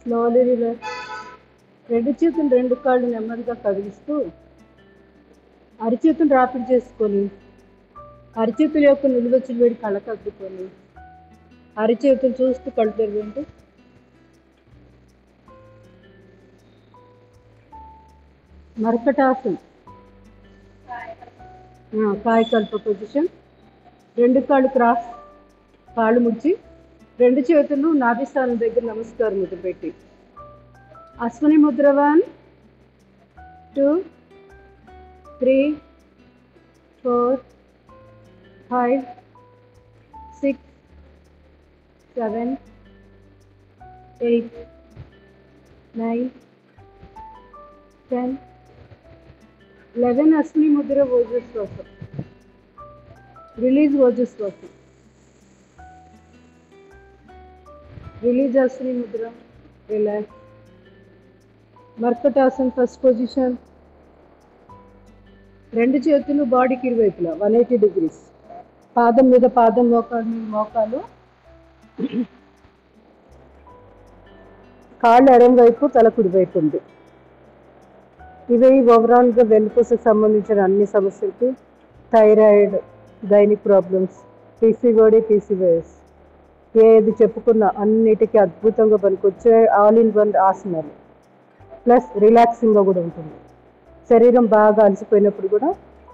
Slowly relax. రెండు చేతులు రెండు కాళ్ళు నెమ్మదిగా కదిలిస్తూ అరిచేతులు రాపిడి చేసుకొని అరిచేతుల యొక్క నిలువెచ్చలు వేడి కళ్ళకు అద్దుకొని అరిచేతులు చూస్తూ కళ్ళు తెరవండి. మర్కటాసన్, కాయకల్ప పొజిషన్. రెండు కాళ్ళు క్రాస్, కాళ్ళు ముడిచి రెండు చేతులు నాభిస్థానం దగ్గర నమస్కారం ముద్ర పెట్టి అశ్వని ముద్ర 1 2 3 4 5 6 7 8 9 10 11. అశ్విని ముద్ర ఓజస్వాసం. రిలీజ్ ఓజస్వాసం. రిలీజ్ అశ్విని ముద్ర. రిలాక్స్. మర్కటాసన్ ఫస్ట్ పొజిషన్. రెండు చేతులు బాడీకి ఇరువైపులా 180 degrees. పాదం మీద పాదం, మోకాలు మీద మోకాలు, కాళ్ళు ఎడం వైపు, తల కుడి వైపు ఉంది. ఇవి ఓవరాల్గా వెన్నుపూసకు సంబంధించిన అన్ని సమస్యలకి, thyroid, gynaec problems, PCOD, PCOS ఏది చెప్పుకున్నా అన్నిటికీ అద్భుతంగా పనికొచ్చే ఆల్ ఇన్ వన్ ఆసనాలు. ప్లస్ రిలాక్సింగ్గా కూడా ఉంటుంది. శరీరం బాగా అలసిపోయినప్పుడు కూడా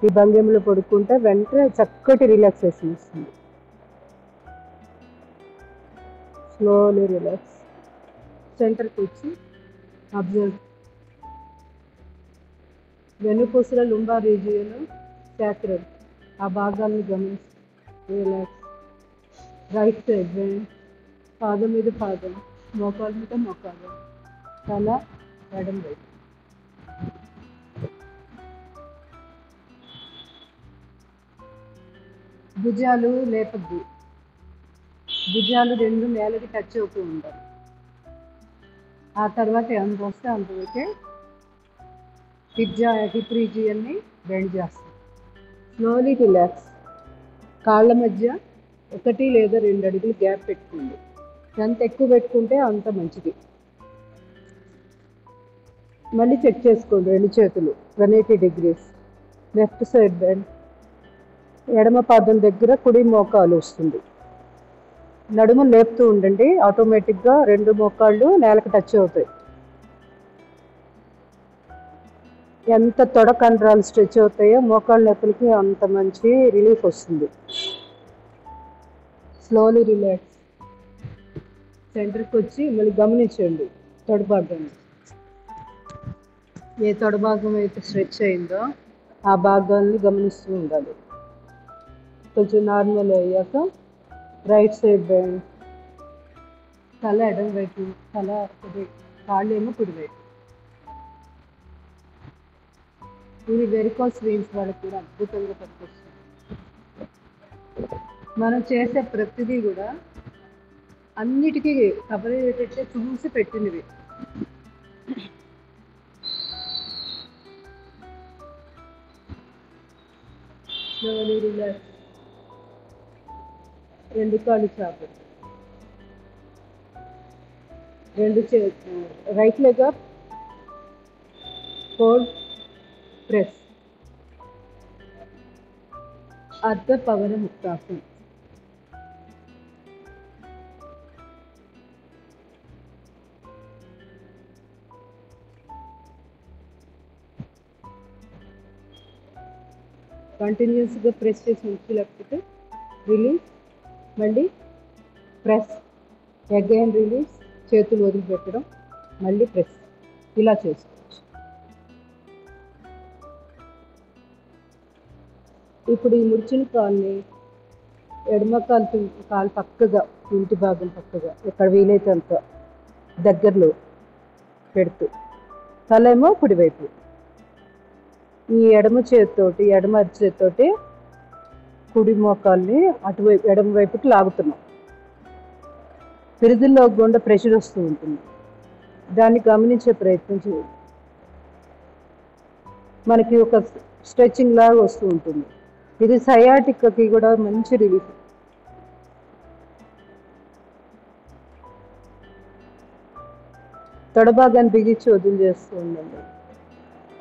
ఈ భంగిమలో పడుకుంటే వెంటనే చక్కటి రిలాక్సేషన్ వస్తుంది. Slowly relax. సెంటర్కి వచ్చి అబ్జర్వ్. వెన్నుపూసల లుంబార్ రీజియన్, సాక్రల్ ఆ భాగాన్ని గమనించి రిలాక్స్. రైట్ సైడ్ పాదం మీద పాదం, మోకాలు మీద మోకాలు, తల ఎడం వైపు. భుజాలు లేపద్దు. భుజాలు రెండు నేలకి టచ్ అవుతూ ఉండాలి. ఆ తర్వాత ఎంత వస్తే అంతవరకే హిప్ రీజియన్ని బెండ్ చేస్తాం. Slowly relax. కాళ్ళ మధ్య 1 లేదా 2 అడుగులు గ్యాప్ పెట్టుకోండి. ఎంత ఎక్కువ పెట్టుకుంటే అంత మంచిది. మళ్ళీ చెక్ చేసుకోండి. రెండు చేతులు 180 degrees. Left side bend. ఎడమ పాదం దగ్గర కుడి మోకాలు వస్తుంది. నడుము లేపుతూ ఉండండి. ఆటోమేటిక్గా రెండు మోకాళ్ళు నేలకు టచ్ అవుతాయి. ఎంత తొడ కండరాలు స్ట్రెచ్ అవుతాయో మోకాళ్ళ నొప్పులకి అంత మంచి రిలీఫ్ వస్తుంది. Slowly relax. సెంటర్కి వచ్చి మళ్ళీ గమనించండి తొడభాగాన్ని. ఏ తొడభాగం అయితే స్ట్రెచ్ అయిందో ఆ భాగాన్ని గమనిస్తూ ఉండాలి. కొంచెం నార్మల్ అయ్యాక రైట్ సైడ్ బెండ్. తల ఎడం వైపు, తల కుడి, కాళ్ళు ఏమో కుడి వైపు. ఇది వెరికోస్ వెయిన్స్ వాళ్ళకి కూడా అద్భుతంగా పనికొస్తుంది. మనం చేసే ప్రతిదీ కూడా అన్నిటికీ కవర్ అయ్యేటట్టే చూసి పెట్టినవి. Slowly relax. రెండు కాళ్ళు చాపు. రెండు right leg up, fold, press. అర్ధ పవన ముక్తాసనం. కంటిన్యూస్గా ప్రెస్ చేసి ఉంచలేకపోతే రిలీజ్, మళ్ళీ ప్రెస్, అగైన్ రిలీజ్, చేతులు వదిలిపెట్టడం, మళ్ళీ ప్రెస్. ఇలా చేసుకోవచ్చు. ఇప్పుడు ఈ ముడిచిన కాల్ని ఎడమ కాలు పక్కగా, ఇంటి భాగం పక్కగా ఎక్కడ వీలైతే అంత దగ్గరలో పెడుతూ, తలేమో కుడివైపు. ఈ ఎడమ చేతితోటి, ఎడమ అరిచేతితోటి కుడి మోకాల్ని అటువైపు ఎడమ వైపుకి లాగుతున్నాం. పిరుదుల్లో గుండా ప్రెషర్ వస్తూ ఉంటుంది. దాన్ని గమనించే ప్రయత్నం చేయండి. మనకి ఒక స్ట్రెచ్చింగ్ లాగా వస్తూ ఉంటుంది. ఇది సయాటిక్కి కూడా మంచి రిలీఫ్. తొడ భాగాన్ని బిగించి వదిలిచేస్తూ ఉండండి.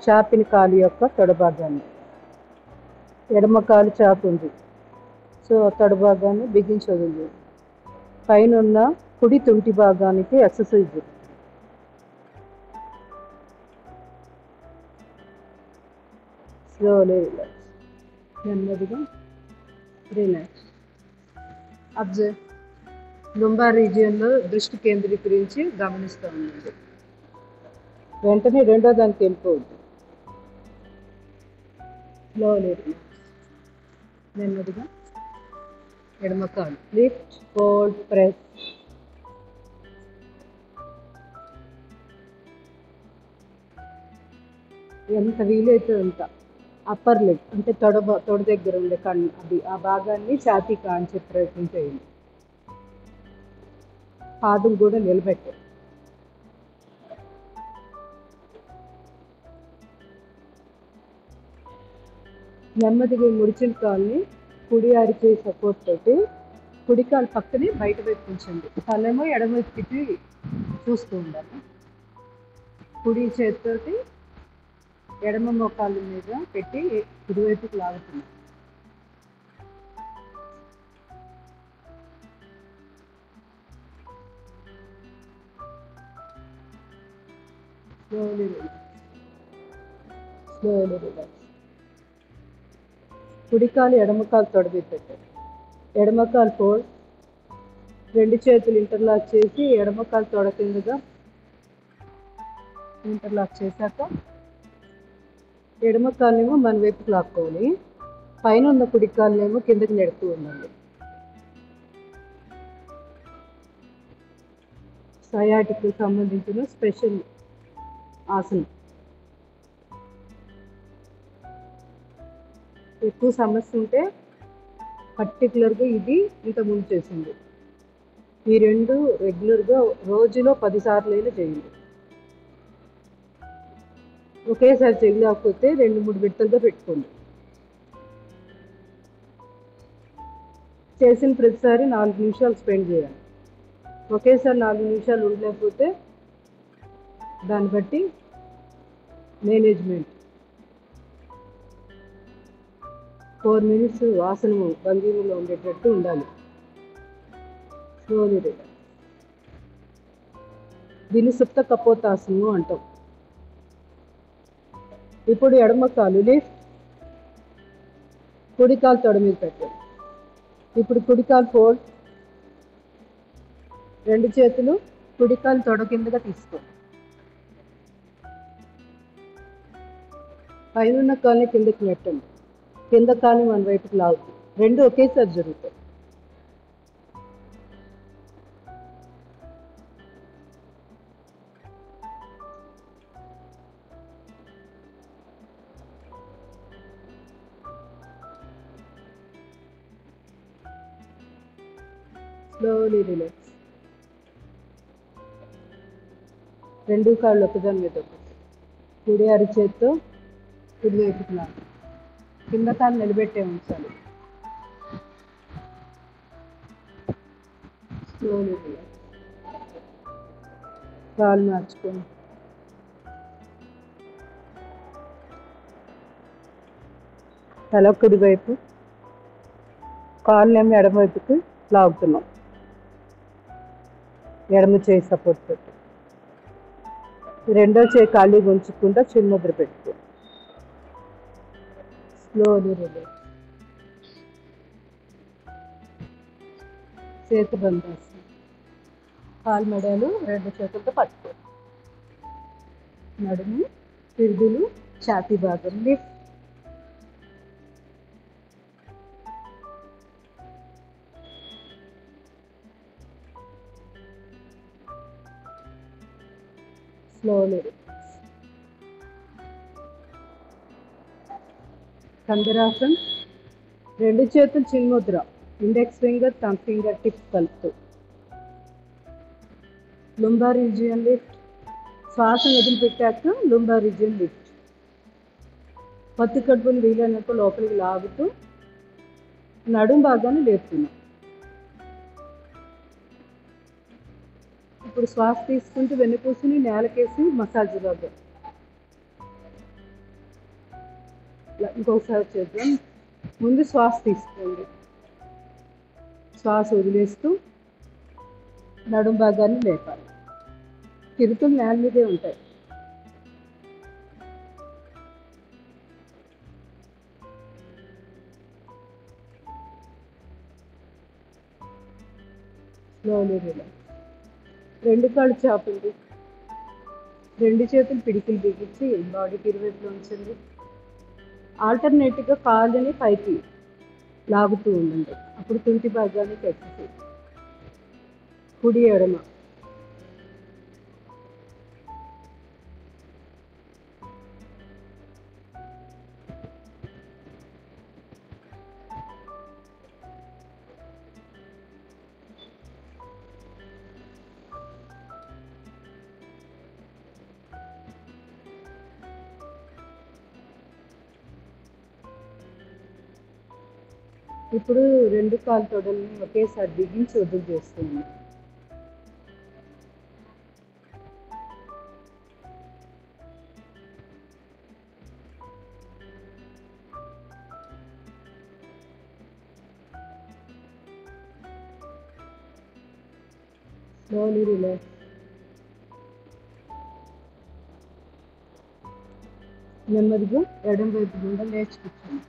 చాపిన కాలు యొక్క తొడ భాగాన్ని, ఎడమ కాలు చాపు ఉంది, సో తొడ భాగాన్ని బిగించి వదిలి. పైన ఉన్న కుడి తుంటి భాగానికి ఎక్సర్సైజ్. స్లోలీ రిలాక్స్, నెమ్మదిగా రిలాక్స్. అబ్జర్వ్. లుంబార్ రీజియన్లో దృష్టి కేంద్రీకరించి గమనిస్తూ ఉండండి. వెంటనే రెండో దానికి వెళ్ళిపోవద్దు. స్లోలీ రిలాక్స్, నెమ్మదిగా ఎడమ కాలు లిఫ్ట్, హోల్డ్, ప్రెస్. ఎంత వీలైతే అంత అప్పర్ లెగ్ అంటే తొడ దగ్గర ఉండే కన్ను, అది ఆ భాగాన్ని ఛాతీ కాంచే ప్రయత్నం చేయండి. పాదం కూడా నిలబెట్టారు. నెమ్మదిగా ముడిచిన కాల్ని కుడి అరిచేయి సపోర్ట్ తోటి కుడి కాలు పక్కనే బయట వైపు ఉంచండి. తలేమో ఎడమవైపు తిప్పి చూస్తూ ఉండాలి. కుడి చేతితోటి ఎడమ మోకాళ్ళ మీద పెట్టి కుడివైపుకి లాగుతుంది. Slowly relax, slowly relax. కుడికాలు ఎడమకాలు తొడ మీద పెట్టండి. ఎడమకాలు ఫోల్డ్, రెండు చేతులు ఇంటర్లాక్ చేసి ఎడమకాలు తొడ కిందగా ఇంటర్లాక్ చేశాక ఎడమకాలేమో మన వైపుకి లాక్కోవాలి. పైన ఉన్న కుడికాలేమో కిందకి నెడుతూ ఉండాలి. సయాటిక్ సంబంధించిన స్పెషల్ ఆసనం. ఎక్కువ సమస్య ఉంటే పర్టికులర్గా ఇది ఇంతకుముందు చేసింది. ఈ రెండు రెగ్యులర్గా రోజులో 10 సార్లు అయినా చేయండి. ఒకేసారి చేయలేకపోతే 2-3 విడతలుగా పెట్టుకోండి. చేసిన ప్రతిసారి 4 నిమిషాలు స్పెండ్ చేయాలి. ఒకేసారి 4 నిమిషాలు ఉండలేకపోతే దాన్ని బట్టి మేనేజ్మెంట్ 4 మినిట్స్ ఆసనము భంగిమలో ఉండేటట్టు ఉండాలి. Slowly relax. దీన్ని సుప్త కపోతాసనము అంటాం. ఇప్పుడు ఎడమ కాలు లిఫ్ట్, కుడి కాలు తొడ మీద పెట్టండి. ఇప్పుడు కుడి కాలు ఫోల్డ్, రెండు చేతులు కుడి కాలు తొడ కిందగా తీసుకోండి. పైన ఉన్న కాలుని కిందకి నెట్టండి. కింద కాలు మన వైపుకి లాగుతుంది. రెండు ఒకేసారి జరుగుతాయి. Slowly relax. రెండు కాళ్ళు ఒకదాని మీద ఒకటి. కుడి అరిచేత్తో కుడి వైపుకి లాగు. కింద కాలు నిలబెట్టే ఉంచాలి. Slowly relax. కాలు మార్చుకోండి. తల కుడి వైపు, కాళ్ళేమో ఎడమ వైపుకి లాగుతున్నాం. ఎడమ చేయి సపోర్ట్ పెట్టి రెండో చేయి ఖాళీగా ఉంచకుండా చిన్ముద్ర పెట్టుకో. Slowly relax. చేతి బంధాసనం. కాలు మెడలు రెండు చేతులతో పట్టుకో. నడుము, పిరుదులు, ఛాతీ భాగం లిఫ్ట్. Slowly relax. కందరాసన్. రెండు చేతులు చిన్ముద్ర, index finger thumb finger tips కలుపుతూ. Lumbar region lift. శ్వాస వదిలిపెట్టాక లుంబార్ రీజియన్ లిఫ్ట్. పత్తి కడుపుని వీలైనప్పుడు లోపలికి లాగుతూ నడుం భాగాన్ని లేపుతున్నాం. ఇప్పుడు శ్వాస తీసుకుంటూ వెన్నుపూసని నేలకేసి మసాజ్ లాగా. ఇంకొకసారి చేద్దాం. ముందు శ్వాస తీసుకోండి, శ్వాస వదిలేస్తూ నడుం భాగాన్ని లేపాలి. చిరుతులు నేల మీదే ఉంటాయి. Slowly relax. రెండు కాళ్ళు చాపండి, రెండు చేతులు పిడికిలు బిగించి బాడీకి ఇరువైపులో ఉంచండి. ఆల్టర్నేటివ్గా కాళ్ళని పైకి లాగుతూ ఉండండి. అప్పుడు తుంటి భాగానికి ఎక్సర్సైజ్. కుడి ఎడమ. ఇప్పుడు రెండు కాలు తొడల్ని ఒకేసారి బిగించి వదులు చేస్తుంది. Slowly relax. నెమ్మదిగా ఎడం వైపు గుండా లేచి కూర్చోండి.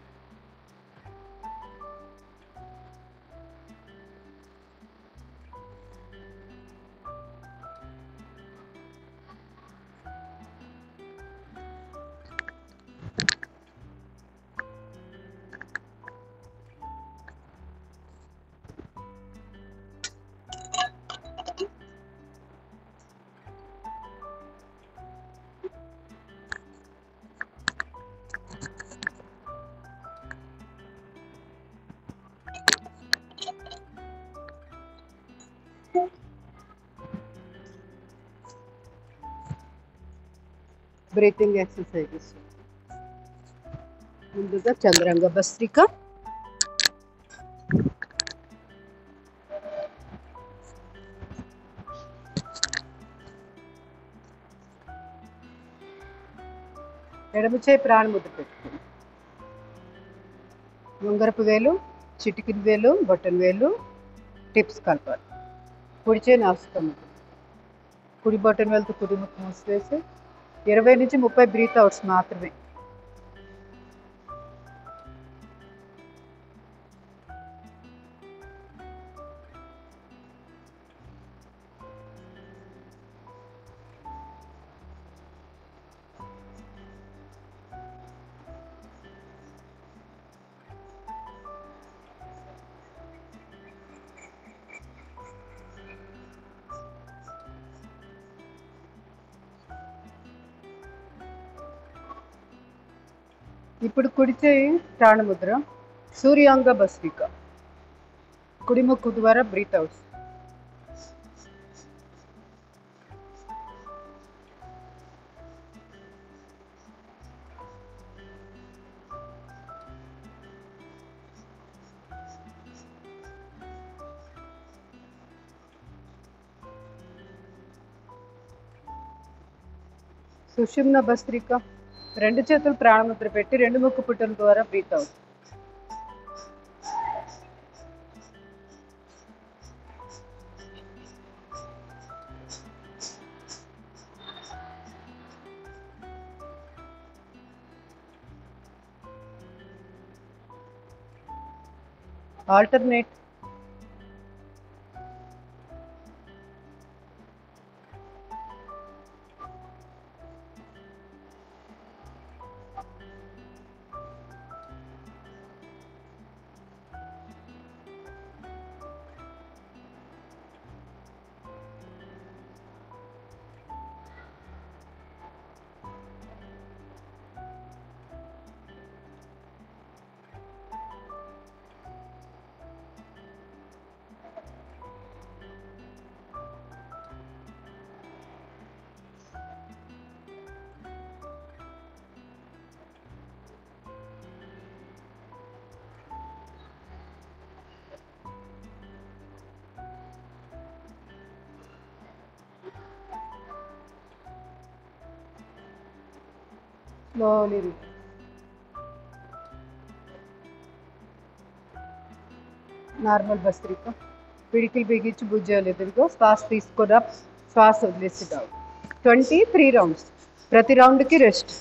Breathing exercises. ముందుగా చంద్రాంగ భస్త్రిక. ఎడమ చేయి ప్రాణముద్ర పెట్టుకోండి. ఉంగరపు వేలు, చిటికిన వేలు, బొట్టన వేలు టిప్స్ కలపాలి. కుడి చేయి నాసుకం. కుడి బొట్టన వేలుతో కుడి ముక్కు మూసివేసి 20 నుంచి 30 బ్రీత్ అవుట్స్ మాత్రమే. ఇప్పుడు కుడి చేయి ప్రాణముద్ర, సూర్యాంగ భస్త్రిక. కుడి ముక్కు ద్వారా బ్రీత్ అవుట్స్. సుషుమ్న భస్త్రిక. రెండు చేతులు ప్రాణముద్ర పెట్టి రెండు ముక్కు పుట్టల ద్వారా breathe out. Alternate. Slowly normal భస్త్రిక. పిడికిలు బిగించి భుజాలు ఎదురుగా శ్వాస తీసుకురా, శ్వాస వదిలేసేదావు. 23 రౌండ్స్. ప్రతి రౌండ్కి rest.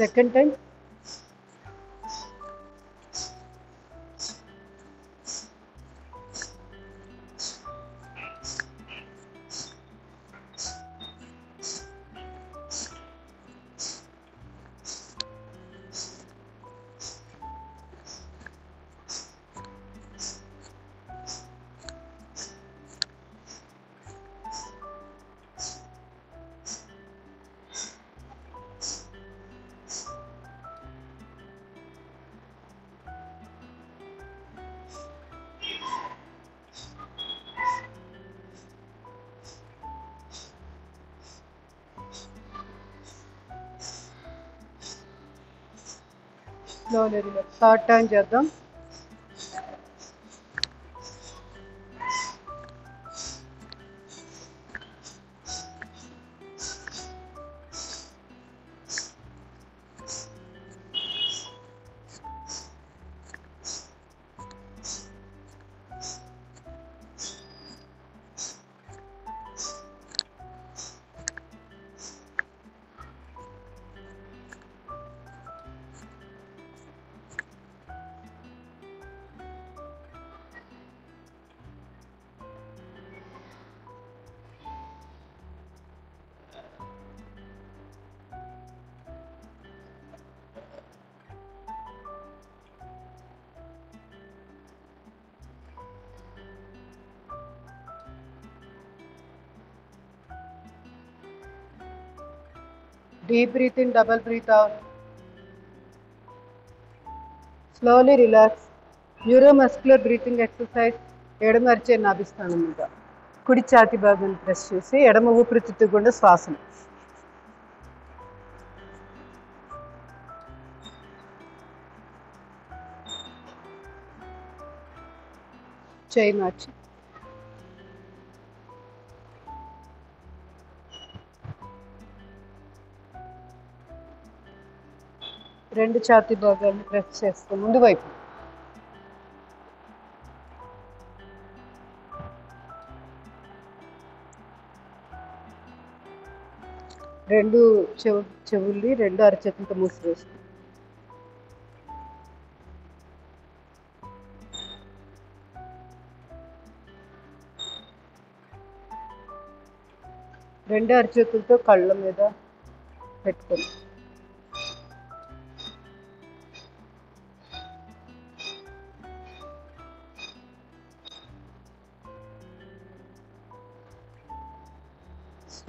Second time. Slowly relax. Third time చేద్దాం. Deep breathe in, double breathe out. Slowly relax. Neuromuscular breathing exercise. ఎడమ అరిచే నాభిస్థానం మీద కుడి ఛాతి భాగాన్ని ప్రెస్ చేసి ఎడమ ఊపిరితిత్తు గుండా శ్వాసను. చేయి మార్చి. రెండు ఛాతీ భాగాన్ని ప్రెస్ చేస్తాం ముందు వైపు. రెండు చెవుల్ని రెండు అరచేతులతో మూసివేస్తాం. రెండు అరచేతులతో కళ్ళ మీద పెట్టుకోండి.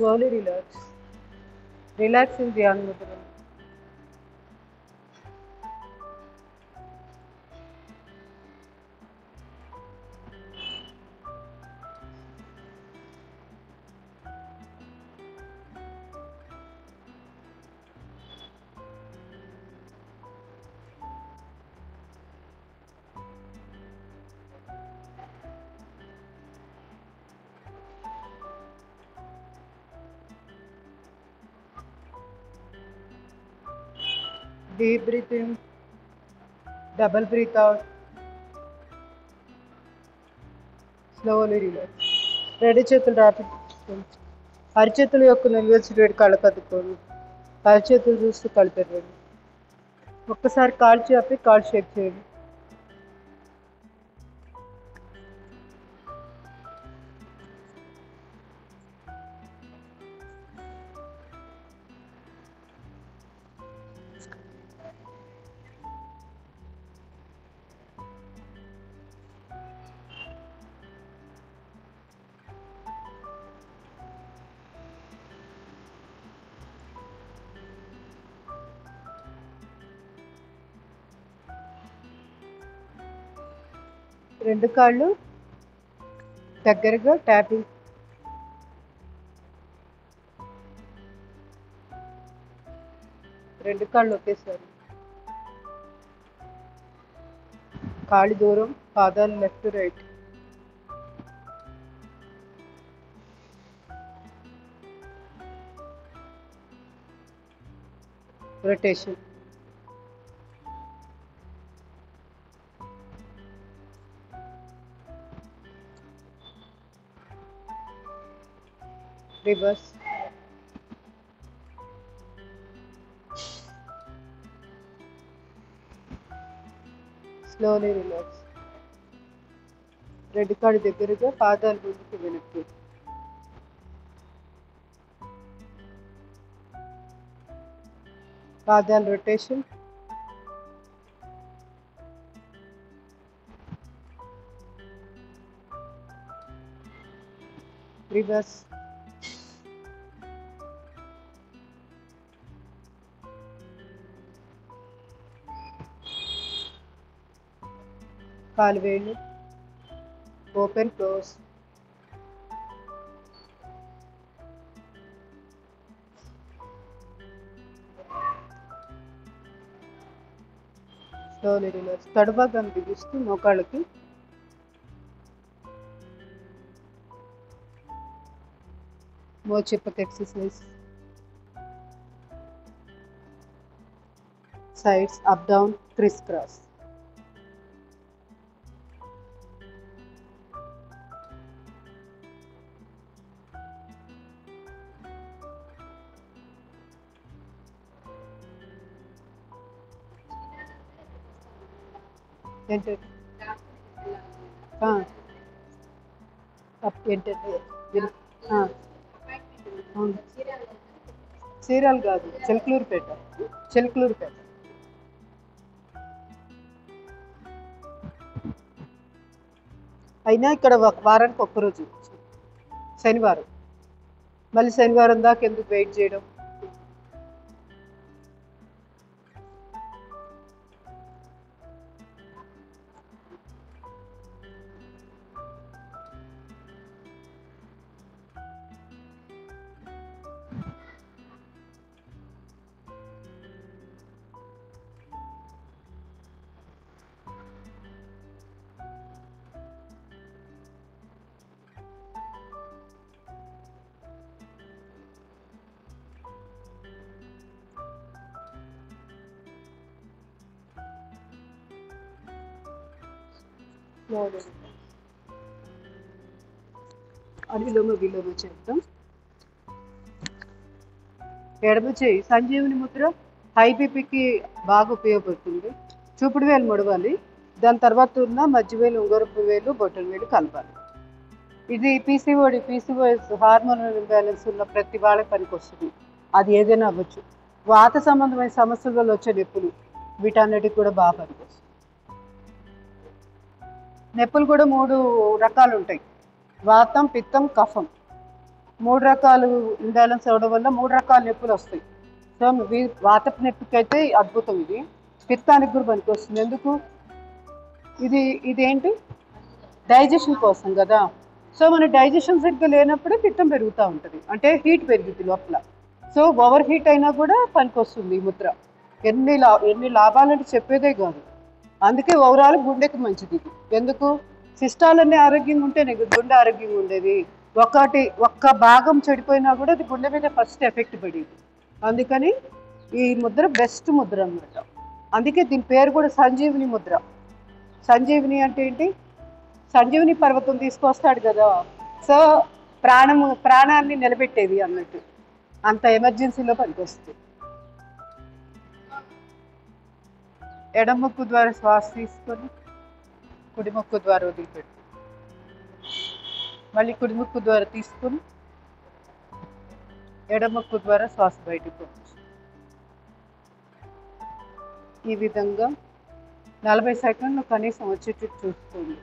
Slowly relax. Relax in Dhyan Mudra. Deep breath in, double breathe out. Slowly relax. రెండు చేతులు రాపిస్తుంది. అరిచేతుల యొక్క నిలువెచ్చిరేడు కళ్ళు కదుకోండి. అరిచేతులు చూస్తూ కళ్ళు తెరవండి. ఒక్కసారి కాళ్ళు చాపి కాళ్ళు షేక్ చేయండి. రెండు కాళ్ళు దగ్గరగా ట్యాపింగ్. రెండు కాళ్ళు ఒకేసారి. కాళ్ళు దూరం, పాదాలు left right. Rotation. Reverse. Slowly relax. రెండు కాళ్ళు దగ్గరగా, పాదాలు ముందుకు వెనక్కి. పాదాలు రొటేషన్. రివర్స్. కాలు వేళ్ళు ఓపెన్ క్లోజ్. Slowly relax. తడుభాగాన్ని బిగిస్తూ మోకాళ్ళకి. మోచిప్పకి exercise. sides up down crisscross. Enter. Up enter. Chirala కాదు, చిలకలూరుపేట. చిలకలూరుపేట. అయినా ఇక్కడ వారానికి ఒక్కరోజు, శనివారం. మళ్ళీ శనివారం దాకా ఎందుకు వెయిట్ చేయడం? అనులోమ విలోమ చేద్దాం. ఎడమ చేయి సంజీవుని ముద్ర హై బీపీకి బాగా ఉపయోగపడుతుంది. చూపుడు వేలు ముడవాలి, దాని తర్వాత ఉన్న మధ్య వేలు, ఉంగరపు వేలు, బొట్టన వేలు కలపాలి. ఇది పీసీఓఎస్ హార్మోనల్ ఇంబ్యాలెన్స్ ఉన్న ప్రతి వాళ్ళకి పనికి వస్తుంది. అది ఏదైనా అవ్వచ్చు. వాత సంబంధమైన సమస్యల వల్ల వచ్చే నొప్పులు, వీటన్నిటికి కూడా బాగా పనికొస్తుంది. నొప్పులు కూడా 3 రకాలు ఉంటాయి: వాతం, పిత్తం, కఫం. 3 రకాలు ఇంబ్యాలెన్స్ అవ్వడం వల్ల 3 రకాల నొప్పులు వస్తాయి. సో వాతపు నొప్పికి అయితే అద్భుతం ఇది. పిత్తానికి కూడా పనికి వస్తుంది. ఎందుకు? ఇదేంటి, డైజెషన్ కోసం కదా. సో మన డైజెషన్ సరిగ్గా లేనప్పుడే పిత్తం పెరుగుతూ ఉంటుంది, అంటే హీట్ పెరుగుతుంది లోపల. సో ఓవర్ హీట్ అయినా కూడా పనికి వస్తుంది ఈ ముద్ర. ఎన్ని లాభాలంటే చెప్పేదే కాదు. అందుకే ఓవరాల్ గుండెకి మంచిది ఇది. ఎందుకు? సిస్టాలన్నీ ఆరోగ్యంగా ఉంటేనే గుండె ఆరోగ్యంగా ఉండేది. ఒక్క భాగం చెడిపోయినా కూడా అది గుండె మీద ఫస్ట్ ఎఫెక్ట్ పడేది. అందుకని ఈ ముద్ర బెస్ట్ ముద్ర అన్నమాట. అందుకే దీని పేరు కూడా సంజీవిని ముద్ర. సంజీవిని అంటే ఏంటి? సంజీవిని పర్వతం తీసుకొస్తాడు కదా, సో ప్రాణాన్ని నిలబెట్టేది అన్నట్టు. అంత ఎమర్జెన్సీలో పనికొస్తుంది. ఎడమ ముక్కు ద్వారా శ్వాస తీసుకొని కుడి ముక్కు ద్వారా వదిలిపెట్టు. మళ్ళీ కుడి ముక్కు ద్వారా తీసుకొని ఎడమ ముక్కు ద్వారా శ్వాస బయటకు పంపించు. ఈ విధంగా 40 సెకండ్లు కనీసం వచ్చేటట్టు చూసుకోండి.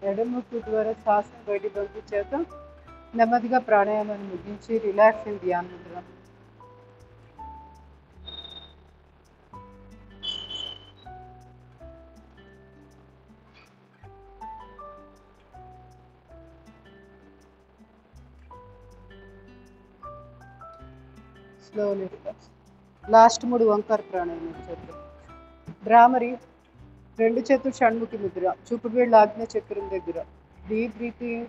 ఎడముక్కు ద్వారా శ్వాసను బయటికి పంపించాక నెమ్మదిగా ప్రాణాయామాన్ని ముగించి రిలాక్సింగ్ ధ్యాన ముద్ర. Slowly relax. లాస్ట్ 3 ఓంకార ప్రాణాయామం చేద్దాం. భ్రామరి, 2 చేతులు షణ్ముఖి ముద్ర, చూపుడు వేళ్ళు ఆజ్ఞ చక్రం దగ్గర. Deep breathing.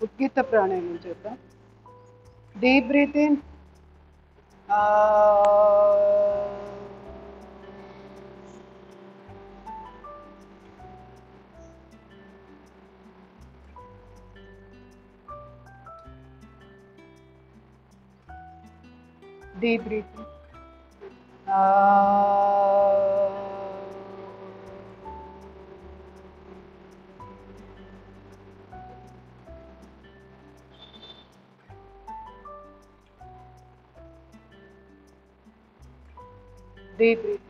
ఉద్గీత ప్రాణాయామం చేద్దాం. Deep breathing. Deep breathing. Deep breathing.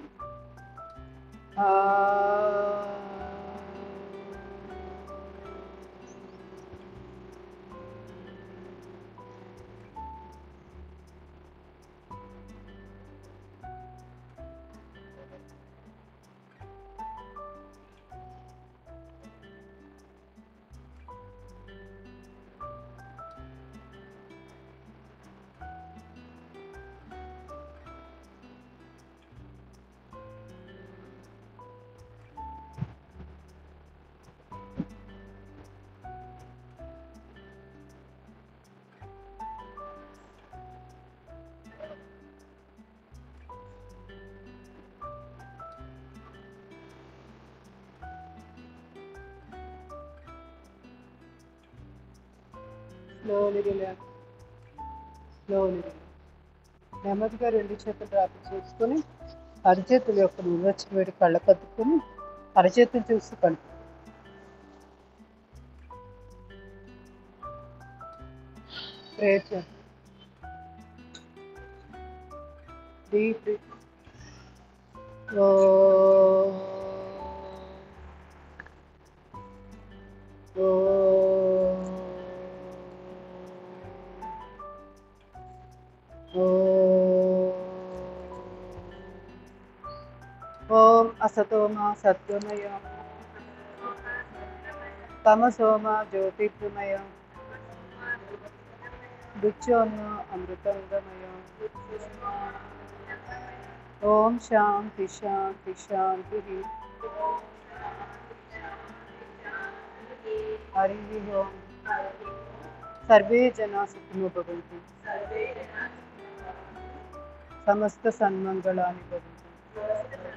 Slowly relax. Slowly relax. నెమ్మదిగా 2 చేతులు డ్రాప్ చేసుకొని అరచేతుల యొక్క నువ్వొచ్చి వేడి కళ్ళ కత్తుకొని అరచేతులు చూస్తూ కలుపు. ప్రేయర్ చేద్దాం. Deep breath. ఓం అసతోమ సత్యమయ తమసోమ జ్యోతిర్గమయ మృత్యోర్మ అమృతంగమయ. ఓం శాంతి శాంతి శాంతి. హరి ఓం. సర్వే జనా సుఖినో భవంతు. సమస్త సన్మంగళాని భవంతు.